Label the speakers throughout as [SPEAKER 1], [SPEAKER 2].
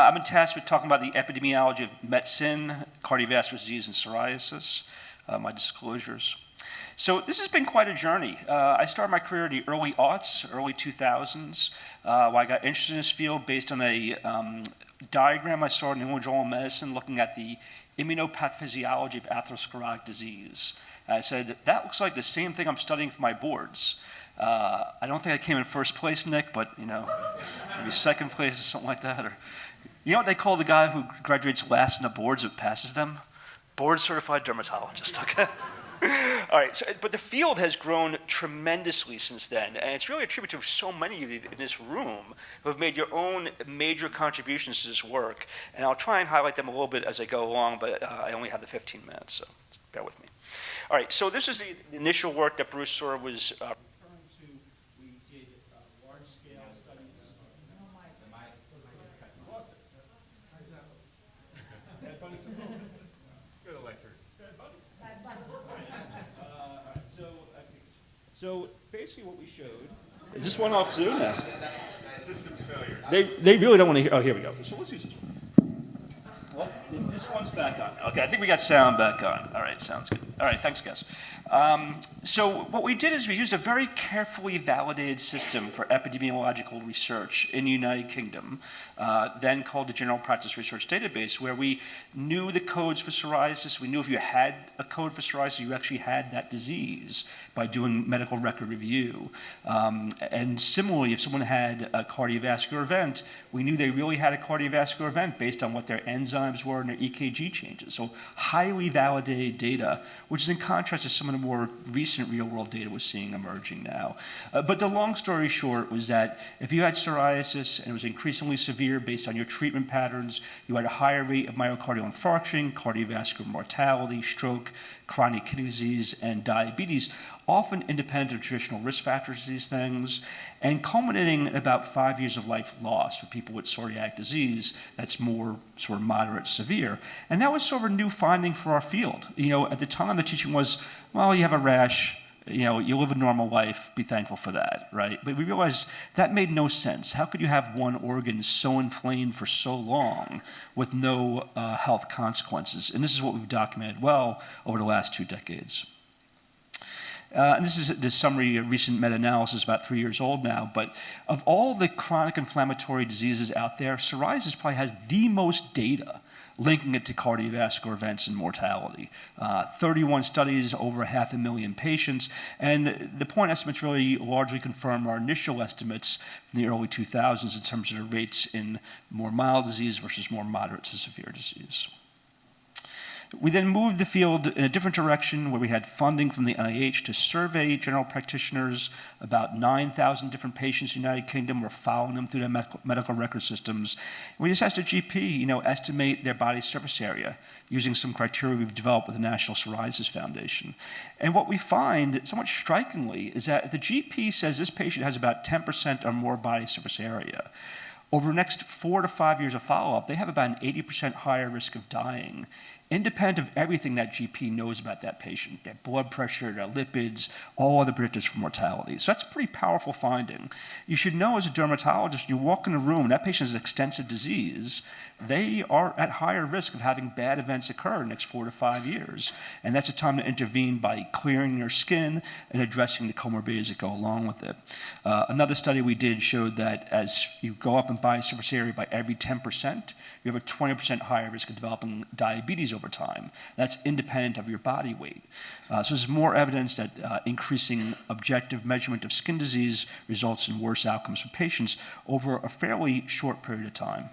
[SPEAKER 1] I've been tasked with talking about the epidemiology of medicine, cardiovascular disease, and psoriasis, my disclosures. So this has been quite a journey. I started my career in the early aughts, early 2000s, where I got interested in this field based on a diagram I saw in the New England Journal of Medicine looking at the immunopathophysiology of atherosclerotic disease. And I said, that looks like the same thing I'm studying for my boards. I don't think I came in first place, Nick, but maybe second place or something like that. Or, you know what they call the guy who graduates last in the boards but passes them? Board certified dermatologist, okay? All right, but the field has grown tremendously since then, and it's really a tribute to so many of you in this room who have made your own major contributions to this work, and I'll try and highlight them a little bit as I go along, but I only have the 15 minutes, so bear with me. All right, so this is the initial work that Bruce sort of was referring to. We did large-scale studies. Lost it. Bad bunny took over. Good lecture. Bad bunny. So basically what we showed, is this one off too? No.
[SPEAKER 2] Systems failure.
[SPEAKER 1] They really don't want to hear, oh, here we go. So let's use this one. Well, this one's back on. Okay, I think we got sound back on. All right, sounds good. All right, thanks, guys. So what we did is we used a very carefully validated system for epidemiological research in the United Kingdom, then called the General Practice Research Database, where we knew the codes for psoriasis. We knew if you had a code for psoriasis, you actually had that disease by doing medical record review. And similarly, if someone had a cardiovascular event, we knew they really had a cardiovascular event based on what their enzymes were and their EKG changes. So highly validated data, which is in contrast to some of the more recent real-world data we're seeing emerging now. But the long story short was that if you had psoriasis and it was increasingly severe based on your treatment patterns, you had a higher rate of myocardial infarction, cardiovascular mortality, stroke, chronic kidney disease, and diabetes, often independent of traditional risk factors of these things, and culminating in about 5 years of life lost for people with psoriatic disease that's more sort of moderate severe. And that was sort of a new finding for our field. At the time, the teaching was, well, you have a rash, you live a normal life, be thankful for that, right? But we realized that made no sense. How could you have one organ so inflamed for so long with no health consequences? And this is what we've documented well over the last 2 decades. And this is the summary of recent meta-analysis, about 3 years old now, but of all the chronic inflammatory diseases out there, psoriasis probably has the most data linking it to cardiovascular events and mortality. 31 studies, over 500,000 patients, and the point estimates really largely confirm our initial estimates from the early 2000s in terms of the rates in more mild disease versus more moderate to severe disease. We then moved the field in a different direction where we had funding from the NIH to survey general practitioners, about 9,000 different patients in the United Kingdom. We're following them through their medical record systems. And we just asked a GP, estimate their body surface area using some criteria we've developed with the National Psoriasis Foundation. And what we find, somewhat strikingly, is that if the GP says this patient has about 10% or more body surface area, over the next 4 to 5 years of follow-up, they have about an 80% higher risk of dying, independent of everything that GP knows about that patient, their blood pressure, their lipids, all other predictors for mortality. So that's a pretty powerful finding. You should know as a dermatologist, you walk in a room, that patient has extensive disease, they are at higher risk of having bad events occur in the next 4 to 5 years. And that's a time to intervene by clearing your skin and addressing the comorbidities that go along with it. Another study we did showed that as you go up in body surface area by every 10%, you have a 20% higher risk of developing diabetes over time. That's independent of your body weight. So there's more evidence that increasing objective measurement of skin disease results in worse outcomes for patients over a fairly short period of time.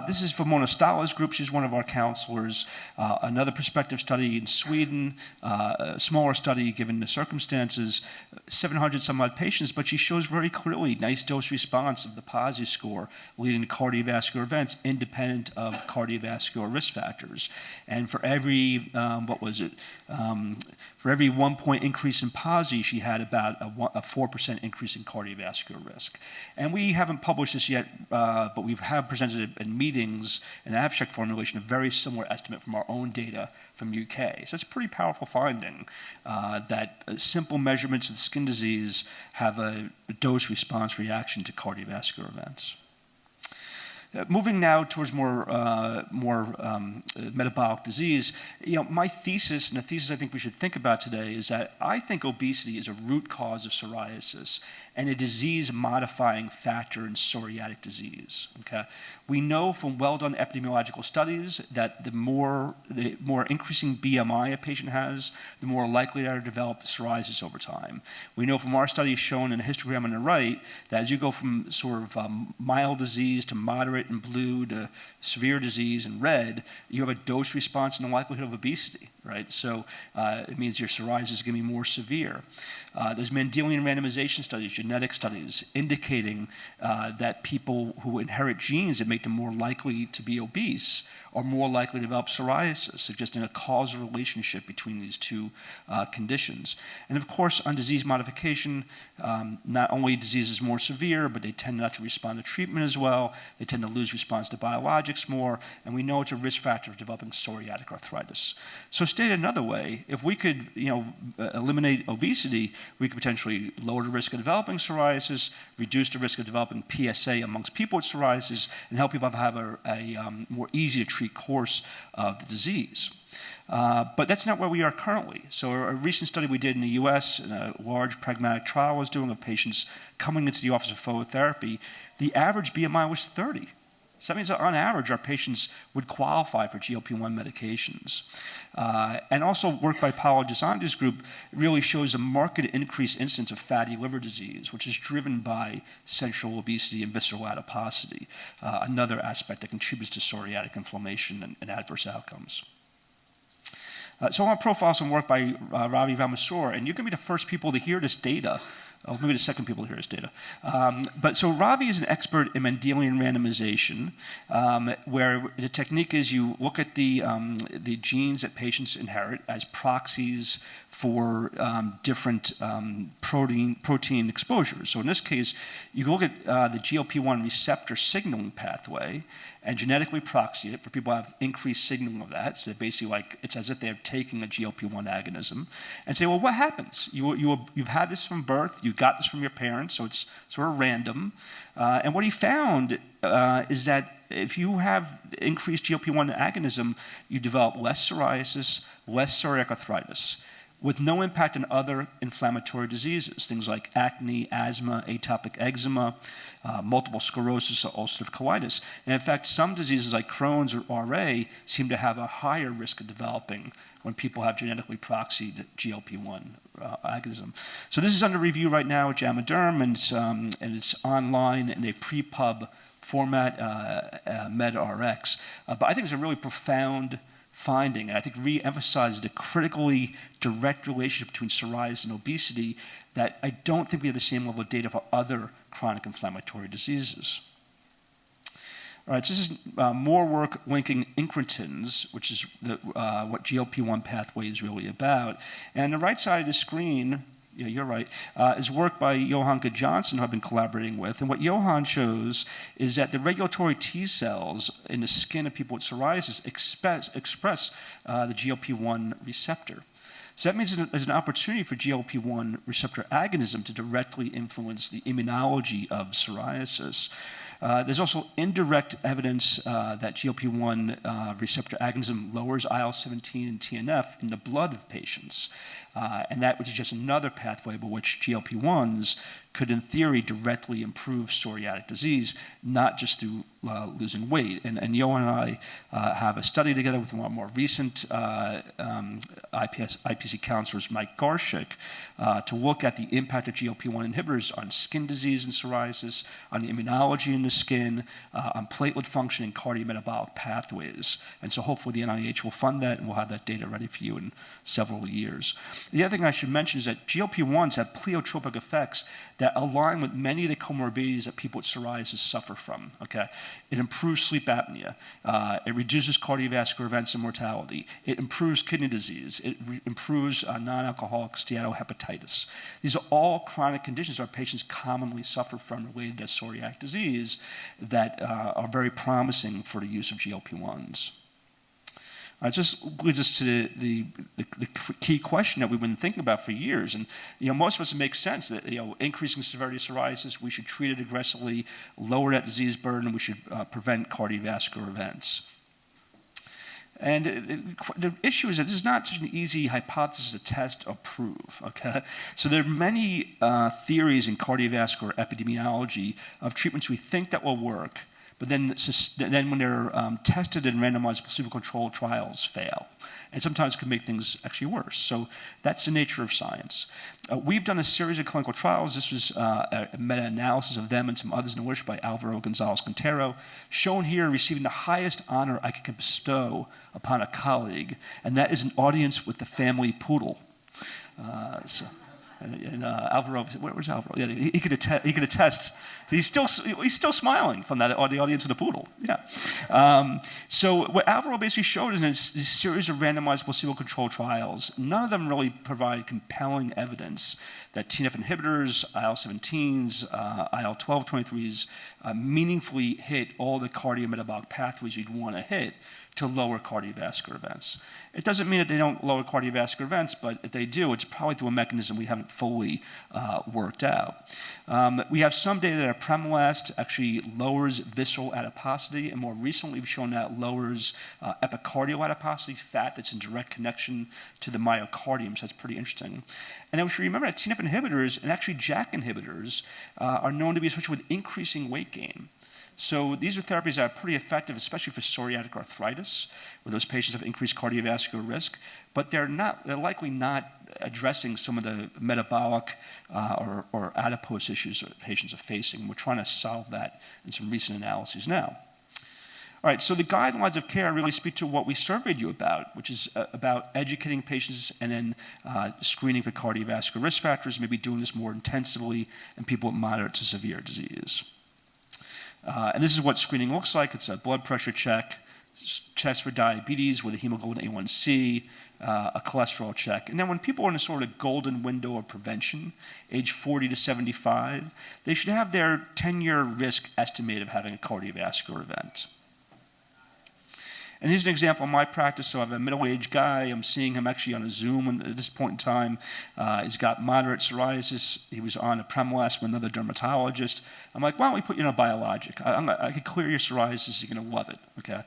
[SPEAKER 1] This is from Mona Stala's group. She's one of our counselors. Another prospective study in Sweden, a smaller study given the circumstances, 700 some odd patients, but she shows very clearly nice dose response of the PASI score leading to cardiovascular events independent of cardiovascular risk factors. And for every, for every 1 point increase in PASI, she had about a 4% increase in cardiovascular risk. And we haven't published this yet, but we have presented it in meetings an abstract formulation, a very similar estimate from our own data from UK. So it's a pretty powerful finding that simple measurements of skin disease have a dose-response reaction to cardiovascular events. Moving now towards more metabolic disease, my thesis, and the thesis I think we should think about today, is that I think obesity is a root cause of psoriasis and a disease-modifying factor in psoriatic disease. Okay, we know from well-done epidemiological studies that the more increasing BMI a patient has, the more likely they are to develop psoriasis over time. We know from our studies shown in the histogram on the right that as you go from sort of mild disease to moderate in blue to severe disease in red, you have a dose response and the likelihood of obesity, right? So it means your psoriasis is going to be more severe. There's Mendelian randomization studies, genetic studies, indicating that people who inherit genes that make them more likely to be obese are more likely to develop psoriasis, suggesting a causal relationship between these two conditions. And of course, on disease modification, not only disease is more severe, but they tend not to respond to treatment as well. They tend to lose response to biologics more, and we know it's a risk factor of developing psoriatic arthritis. So stated another way, if we could eliminate obesity, we could potentially lower the risk of developing psoriasis, reduce the risk of developing PSA amongst people with psoriasis, and help people have a more easy to treat course of the disease. But that's not where we are currently. So a recent study we did in the US, in a large pragmatic trial I was doing of patients coming into the office of phototherapy, the average BMI was 30. So that means that on average, our patients would qualify for GLP-1 medications. And also work by Paolo Gisante's group really shows a marked increased incidence of fatty liver disease, which is driven by central obesity and visceral adiposity, another aspect that contributes to psoriatic inflammation and adverse outcomes. So I want to profile some work by Ravi Ramaswamy, and you're going to be the first people to hear this data. Oh, maybe the second people to hear this data. But so Ravi is an expert in Mendelian randomization, where the technique is you look at the genes that patients inherit as proxies for different protein exposures. So in this case, you look at the GLP-1 receptor signaling pathway and genetically proxy it for people who have increased signaling of that. So basically, it's as if they're taking a GLP-1 agonism, and say, well, what happens? You've had this from birth, you got this from your parents, so it's sort of random. And what he found is that if you have increased GLP-1 agonism, you develop less psoriasis, less psoriatic arthritis, with no impact on other inflammatory diseases, things like acne, asthma, atopic eczema, multiple sclerosis, or ulcerative colitis. And in fact, some diseases like Crohn's or RA seem to have a higher risk of developing when people have genetically proxied GLP-1 agonism. So this is under review right now at JAMA Derm, and it's online in a pre-pub format, MedRx. But I think it's a really profound finding, and I think re-emphasizes the critically direct relationship between psoriasis and obesity that I don't think we have the same level of data for other chronic inflammatory diseases. All right, so this is more work linking incretins, which is what GLP-1 pathway is really about. And on the right side of the screen, yeah, you're right, is work by Johan Johnson, who I've been collaborating with. And what Johan shows is that the regulatory T cells in the skin of people with psoriasis express the GLP-1 receptor. So that means there's an opportunity for GLP-1 receptor agonism to directly influence the immunology of psoriasis. There's also indirect evidence that GLP-1 receptor agonism lowers IL-17 and TNF in the blood of patients. And that which is just another pathway by which GLP-1s could, in theory, directly improve psoriatic disease, not just through losing weight. And Johan and I have a study together with one of our more recent IPC counselors, Mike Garshik, to look at the impact of GLP-1 inhibitors on skin disease and psoriasis, on the immunology in the skin, on platelet function and cardiometabolic pathways. And so hopefully the NIH will fund that, and we'll have that data ready for you in several years. The other thing I should mention is that GLP-1s have pleiotropic effects that align with many of the comorbidities that people with psoriasis suffer from. Okay, it improves sleep apnea, it reduces cardiovascular events and mortality, it improves kidney disease, it improves non-alcoholic steatohepatitis. These are all chronic conditions our patients commonly suffer from related to psoriatic disease that are very promising for the use of GLP-1s. Just leads us to the key question that we've been thinking about for years. And most of us, it makes sense that increasing severity of psoriasis, we should treat it aggressively, lower that disease burden, we should prevent cardiovascular events. And the issue is that this is not such an easy hypothesis to test or prove, okay? So there are many theories in cardiovascular epidemiology of treatments we think that will work, but then when they're tested in randomized placebo-controlled trials, fail. And sometimes it can make things actually worse. So that's the nature of science. We've done a series of clinical trials. This was a meta-analysis of them and some others in the literature by Alvaro Gonzalez-Quintero, shown here receiving the highest honor I could bestow upon a colleague, and that is an audience with the family poodle. Alvaro, where's Alvaro? Yeah, he could attest. He's still smiling from the audience with the poodle. Yeah. So what Alvaro basically showed is in this series of randomized placebo-controlled trials, none of them really provide compelling evidence that TNF inhibitors, IL-17s, IL-12/23s meaningfully hit all the cardiometabolic pathways you'd want to hit to lower cardiovascular events. It doesn't mean that they don't lower cardiovascular events, but if they do, it's probably through a mechanism we haven't fully worked out. We have some data that apremilast actually lowers visceral adiposity, and more recently we've shown that lowers epicardial adiposity, fat that's in direct connection to the myocardium, so that's pretty interesting. And then we should remember that TNF inhibitors and actually JAK inhibitors are known to be associated with increasing weight gain. So these are therapies that are pretty effective, especially for psoriatic arthritis, where those patients have increased cardiovascular risk, but they're likely not addressing some of the metabolic or adipose issues that patients are facing. We're trying to solve that in some recent analyses now. All right, so the guidelines of care really speak to what we surveyed you about, which is about educating patients and then screening for cardiovascular risk factors, maybe doing this more intensively in people with moderate to severe disease. And this is what screening looks like. It's a blood pressure check, test for diabetes with a hemoglobin A1C, a cholesterol check. And then when people are in a sort of golden window of prevention, age 40 to 75, they should have their 10-year risk estimated of having a cardiovascular event. And here's an example of my practice. So I have a middle-aged guy. I'm seeing him actually on a Zoom at this point in time. He's got moderate psoriasis. He was on apremilast with another dermatologist. I'm like, why don't we put you in a biologic? I could clear your psoriasis. You're going to love it, okay?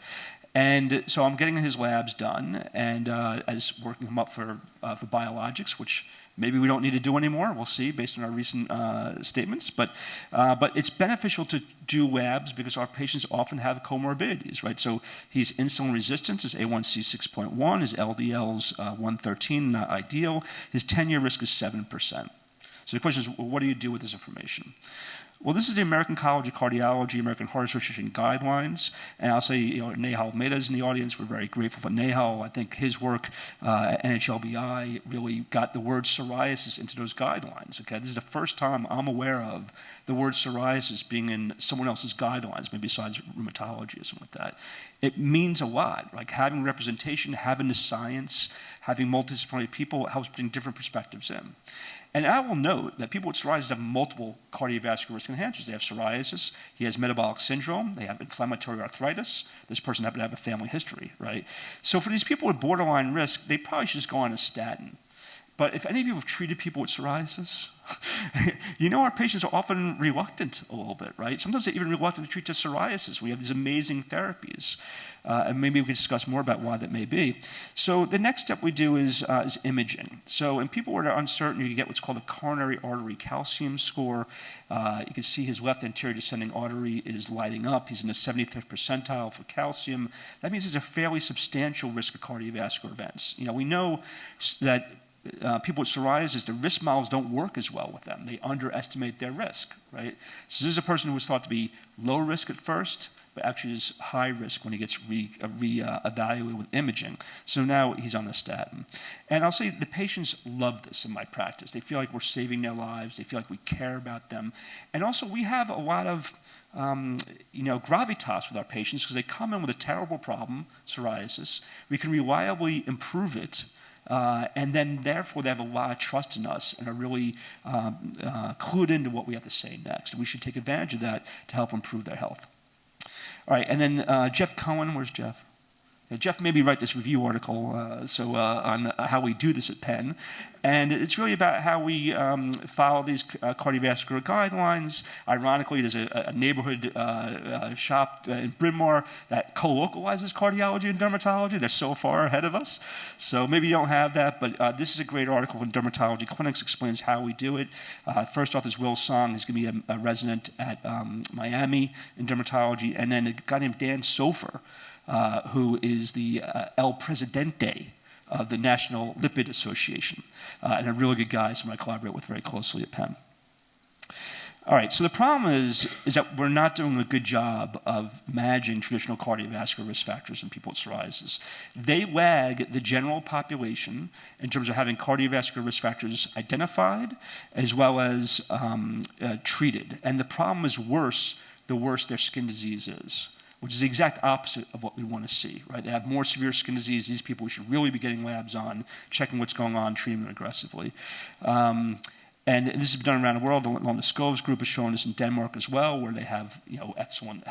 [SPEAKER 1] And so I'm getting his labs done, and as working him up for biologics, which maybe we don't need to do anymore. We'll see based on our recent statements. But it's beneficial to do labs because our patients often have comorbidities, right? So he's insulin resistant, his A1C 6.1, his LDL's 113, not ideal. His 10-year risk is 7%. So the question is, well, what do you do with this information? Well, this is the American College of Cardiology, American Heart Association guidelines, and I'll say, Nehal Almeida is in the audience. We're very grateful for Nehal. I think his work at NHLBI really got the word psoriasis into those guidelines. Okay, this is the first time I'm aware of the word psoriasis being in someone else's guidelines, maybe besides rheumatology or something like that. It means a lot. Like having representation, having the science, having multidisciplinary people helps bring different perspectives in. And I will note that people with psoriasis have multiple cardiovascular risk enhancers. They have psoriasis, he has metabolic syndrome, they have inflammatory arthritis, this person happened to have a family history, right? So for these people with borderline risk, they probably should just go on a statin. But if any of you have treated people with psoriasis, our patients are often reluctant a little bit, right? Sometimes they're even reluctant to treat their psoriasis. We have these amazing therapies. And maybe we can discuss more about why that may be. So the next step we do is imaging. So in people where they're uncertain, you can get what's called a coronary artery calcium score. You can see his left anterior descending artery is lighting up. He's in the 75th percentile for calcium. That means there's a fairly substantial risk of cardiovascular events. We know that people with psoriasis, the risk models don't work as well with them. They underestimate their risk, right? So this is a person who was thought to be low risk at first, but actually is high risk when he gets re-evaluated with imaging. So now he's on a statin. And I'll say the patients love this in my practice. They feel like we're saving their lives. They feel like we care about them. And also we have a lot of gravitas with our patients because they come in with a terrible problem, psoriasis. We can reliably improve it. And then, therefore, they have a lot of trust in us and are really clued into what we have to say next. We should take advantage of that to help improve their health. All right, and then Jeff Cohen, where's Jeff? Jeff made me write this review article on how we do this at Penn. And it's really about how we follow these cardiovascular guidelines. Ironically, there's a neighborhood shop in Bryn Mawr that co-localizes cardiology and dermatology. They're so far ahead of us. So maybe you don't have that, but this is a great article in Dermatology Clinics, explains how we do it. First off is Will Song. He's going to be a resident at Miami in dermatology. And then a guy named Dan Sofer, who is the El Presidente of the National Lipid Association, and a really good guy, someone I collaborate with very closely at Penn. All right, so the problem is that we're not doing a good job of managing traditional cardiovascular risk factors in people with psoriasis. They lag the general population in terms of having cardiovascular risk factors identified as well as treated. And the problem is worse the worse their skin disease is, which is the exact opposite of what we want to see, right? They have more severe skin disease. These people we should really be getting labs on, checking what's going on, treating them aggressively. And this has been done around the world. The Scoves group has shown this in Denmark as well, where they have excellent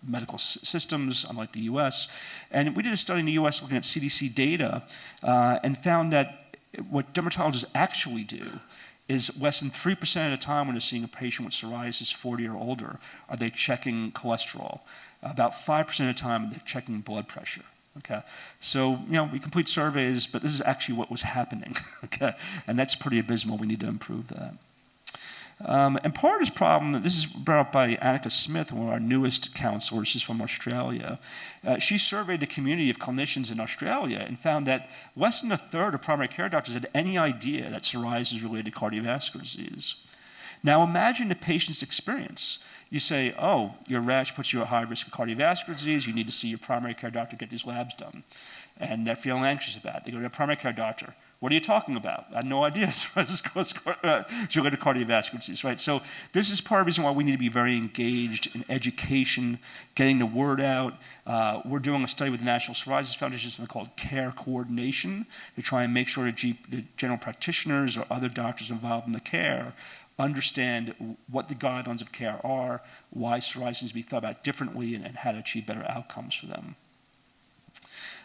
[SPEAKER 1] medical systems, unlike the U.S. And we did a study in the U.S. looking at CDC data and found that what dermatologists actually do is less than 3% of the time when they're seeing a patient with psoriasis 40 or older are they checking cholesterol. About 5% of the time they're checking blood pressure. Okay, so we complete surveys, but this is actually what was happening. Okay, and that's pretty abysmal. We need to improve that. And part of this problem, this is brought up by Annika Smith, one of our newest counselors. She's from Australia. She surveyed the community of clinicians in Australia and found that less than a third of primary care doctors had any idea that psoriasis is related to cardiovascular disease. Now imagine the patient's experience. You say, oh, your rash puts you at high risk of cardiovascular disease. You need to see your primary care doctor to get these labs done. And they're feeling anxious about it. They go to their primary care doctor. What are you talking about? I have no idea. It's related to cardiovascular disease, right? So this is part of the reason why we need to be very engaged in education, getting the word out. We're doing a study with the National Psoriasis Foundation, something called care coordination, to try and make sure that the general practitioners or other doctors involved in the care understand what the guidelines of care are, why psoriasis needs to be thought about differently, and how to achieve better outcomes for them.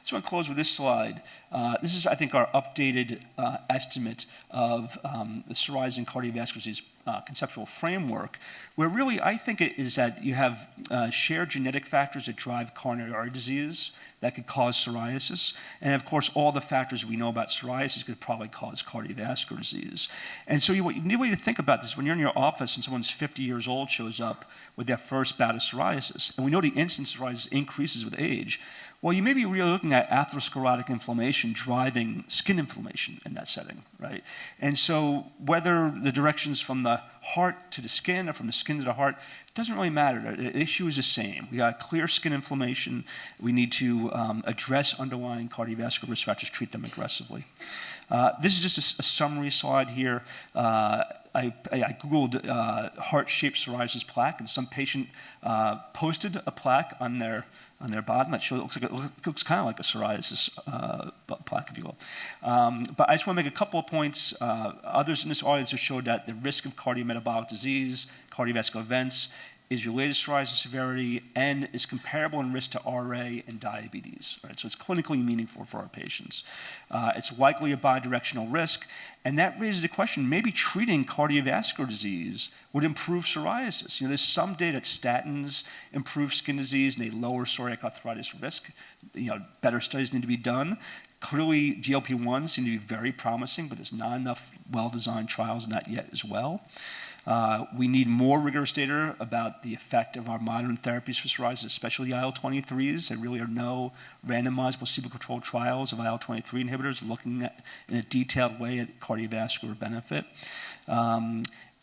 [SPEAKER 1] So I'm going to close with this slide. This is, I think, our updated estimate of the psoriasis and cardiovascular disease conceptual framework, where really I think it is that you have shared genetic factors that drive coronary artery disease that could cause psoriasis, and of course all the factors we know about psoriasis could probably cause cardiovascular disease. And so what you need to think about this when you're in your office and someone's 50 years old shows up with their first bout of psoriasis, and we know the incidence of psoriasis increases with age. Well, you may be really looking at atherosclerotic inflammation driving skin inflammation in that setting, right? And so whether the direction's from the heart to the skin or from the skin to the heart, it doesn't really matter. The issue is the same. We got clear skin inflammation. We need to address underlying cardiovascular risk factors, treat them aggressively. This is just a summary slide here. I Googled heart-shaped psoriasis plaque, and some patient posted a plaque on their bottom that shows it looks kind of like a psoriasis plaque, if you will. But I just want to make a couple of points. Others in this audience have showed that the risk of cardiometabolic disease, cardiovascular events, is related to psoriasis severity and is comparable in risk to RA and diabetes. Right? So it's clinically meaningful for our patients. It's likely a bidirectional risk, and that raises the question, maybe treating cardiovascular disease would improve psoriasis. There's some data that statins improve skin disease and they lower psoriatic arthritis risk. Better studies need to be done. Clearly, GLP-1s seem to be very promising, but there's not enough well-designed trials in that yet as well. We need more rigorous data about the effect of our modern therapies for psoriasis, especially IL-23s. There really are no randomized placebo-controlled trials of IL-23 inhibitors looking at, in a detailed way, at cardiovascular benefit.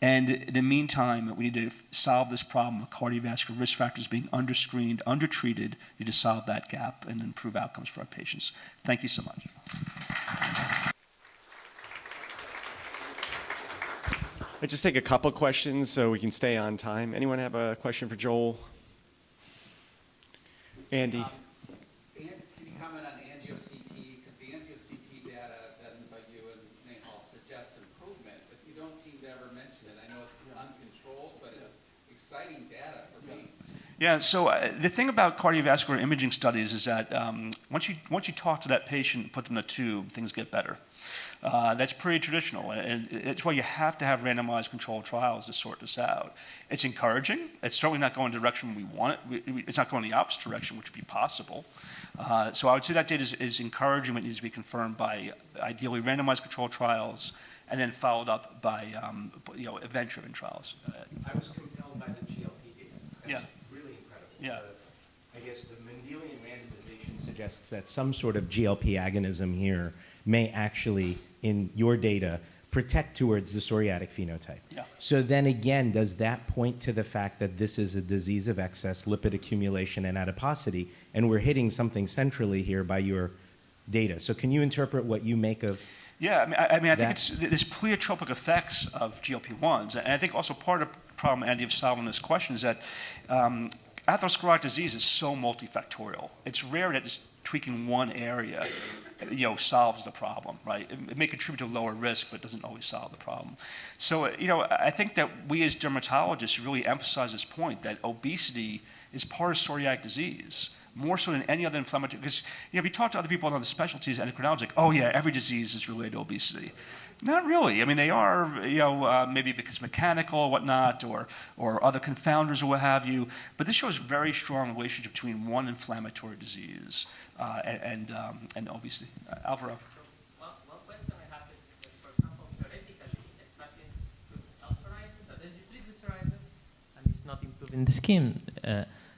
[SPEAKER 1] And in the meantime, we need to solve this problem of cardiovascular risk factors being underscreened, undertreated. We need to solve that gap and improve outcomes for our patients. Thank you so much.
[SPEAKER 3] Let's just take a couple questions so we can stay on time. Anyone have a question for Joel? Andy?
[SPEAKER 4] Can you comment on angio-CT? Because the angio-CT data done by you and Nahal suggests improvement, but you don't seem to ever mention it. I know it's uncontrolled, but it's exciting data for me.
[SPEAKER 1] Yeah, so the thing about cardiovascular imaging studies is that once you talk to that patient and put them in a tube, things get better. That's pretty traditional, and it's why you have to have randomized controlled trials to sort this out. It's encouraging. It's certainly not going the direction we want it. It's not going the opposite direction, which would be possible. So I would say that data is encouraging, but it needs to be confirmed by ideally randomized controlled trials, and then followed up by event-driven trials.
[SPEAKER 5] I was compelled by the GLP data. That's
[SPEAKER 1] Yeah.
[SPEAKER 5] really incredible.
[SPEAKER 1] Yeah.
[SPEAKER 5] I guess the Mendelian randomization suggests that some sort of GLP agonism here may actually, in your data, protect towards the psoriatic phenotype.
[SPEAKER 1] Yeah.
[SPEAKER 5] So then again, does that point to the fact that this is a disease of excess lipid accumulation and adiposity, and we're hitting something centrally here by your data? So can you interpret what you make of?
[SPEAKER 1] Yeah, I think
[SPEAKER 5] That-
[SPEAKER 1] it's there's pleiotropic effects of GLP-1s, and I think also part of the problem, Andy, of solving this question is that atherosclerotic disease is so multifactorial. It's rare that just tweaking one area, solves the problem, right? It may contribute to lower risk, but it doesn't always solve the problem. So, I think that we as dermatologists really emphasize this point that obesity is part of psoriatic disease, more so than any other inflammatory, because if you talk to other people in other specialties, endocrinologists, like, oh yeah, every disease is related to obesity. Not really. I mean, they are, maybe because mechanical or whatnot, or other confounders or what have you, but this shows very strong relationship between one inflammatory disease and obesity. Alvaro.
[SPEAKER 6] One question I have is, for example, theoretically, statins could help psoriasis, but then you treat the psoriasis and it's not improving the skin.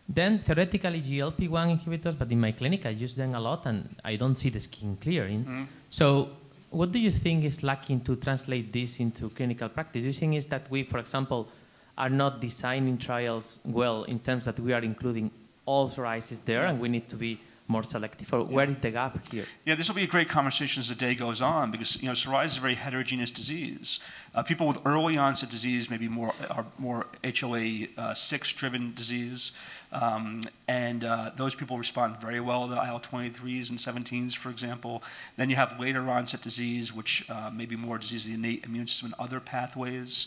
[SPEAKER 6] Then theoretically GLP-1 inhibitors, but in my clinic I use them a lot and I don't see the skin clearing. So what do you think is lacking to translate this into clinical practice? Do you think is that we, for example, are not designing trials well in terms that we are including all psoriasis there and we need to be more selective? Or where is the gap here?
[SPEAKER 1] Yeah, this will be a great conversation as the day goes on because psoriasis is a very heterogeneous disease. People with early onset disease maybe more HLA-6 driven disease, and those people respond very well to IL-23s and 17s, for example. Then you have later onset disease, which may be more disease of the innate immune system and other pathways.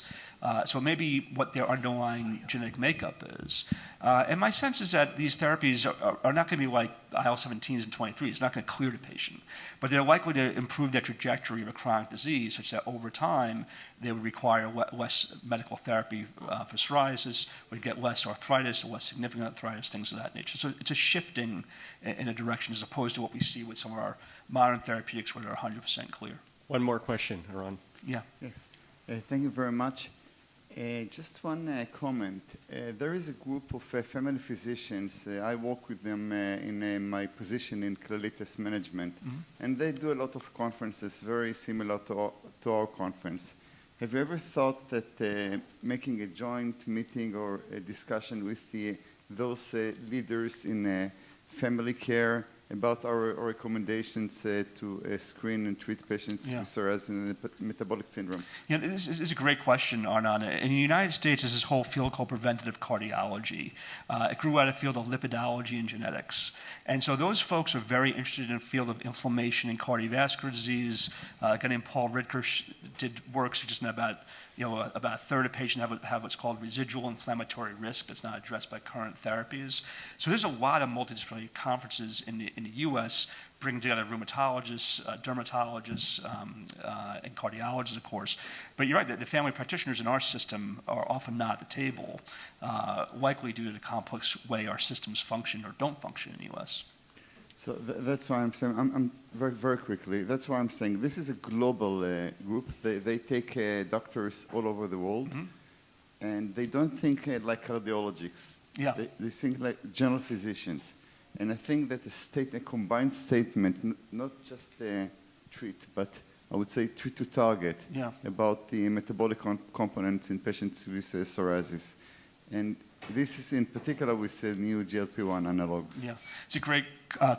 [SPEAKER 1] So maybe what their underlying genetic makeup is. And my sense is that these therapies are not going to be like IL-17s and 23s. It's not going to clear the patient. But they're likely to improve their trajectory of a chronic disease such that over time they would require less medical therapy for psoriasis, would get less arthritis or less significant arthritis, things of that nature. So it's a shifting in a direction as opposed to what we see with some of our modern therapeutics where they're 100% clear.
[SPEAKER 3] One more question, Aaron.
[SPEAKER 1] Yeah.
[SPEAKER 2] Yes, thank you very much. Just one comment. There is a group of family physicians. I work with them in my position in Claritas management, and they do a lot of conferences very similar to our conference. Have you ever thought that making a joint meeting or a discussion with those leaders in family care about our recommendations to screen and treat patients with psoriasis and metabolic syndrome?
[SPEAKER 1] Yeah, this is a great question, Arnon. In the United States, there's this whole field called preventative cardiology. It grew out of the field of lipidology and genetics. And so those folks are very interested in the field of inflammation and cardiovascular disease. A guy named Paul Ridker did work suggesting about a third of patients have what's called residual inflammatory risk that's not addressed by current therapies. So there's a lot of multidisciplinary conferences in the U.S. bringing together rheumatologists, dermatologists, and cardiologists, of course. But you're right, the family practitioners in our system are often not at the table, likely due to the complex way our systems function or don't function in the U.S.
[SPEAKER 2] So that's why I'm saying, I'm very, very quickly, that's why I'm saying this is a global group. They take doctors all over the world, and they don't think like cardiologists.
[SPEAKER 1] Yeah.
[SPEAKER 2] They think like general physicians. And I think that a combined statement, not just treat, but I would say treat to target about the metabolic components in patients with psoriasis. And this is in particular with the new GLP-1 analogs.
[SPEAKER 1] Yeah, it's a great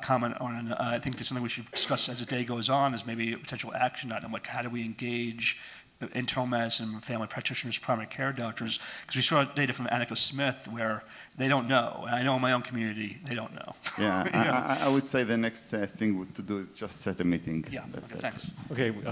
[SPEAKER 1] comment on. I think it's something we should discuss as the day goes on. Is maybe a potential action item, like how do we engage internal medicine, family practitioners, primary care doctors? Because we saw data from Annika Smith where they don't know. And I know in my own community they don't know.
[SPEAKER 2] Yeah, I would say the next thing to do is just set a meeting.
[SPEAKER 1] Yeah. Okay, thanks.
[SPEAKER 3] Okay,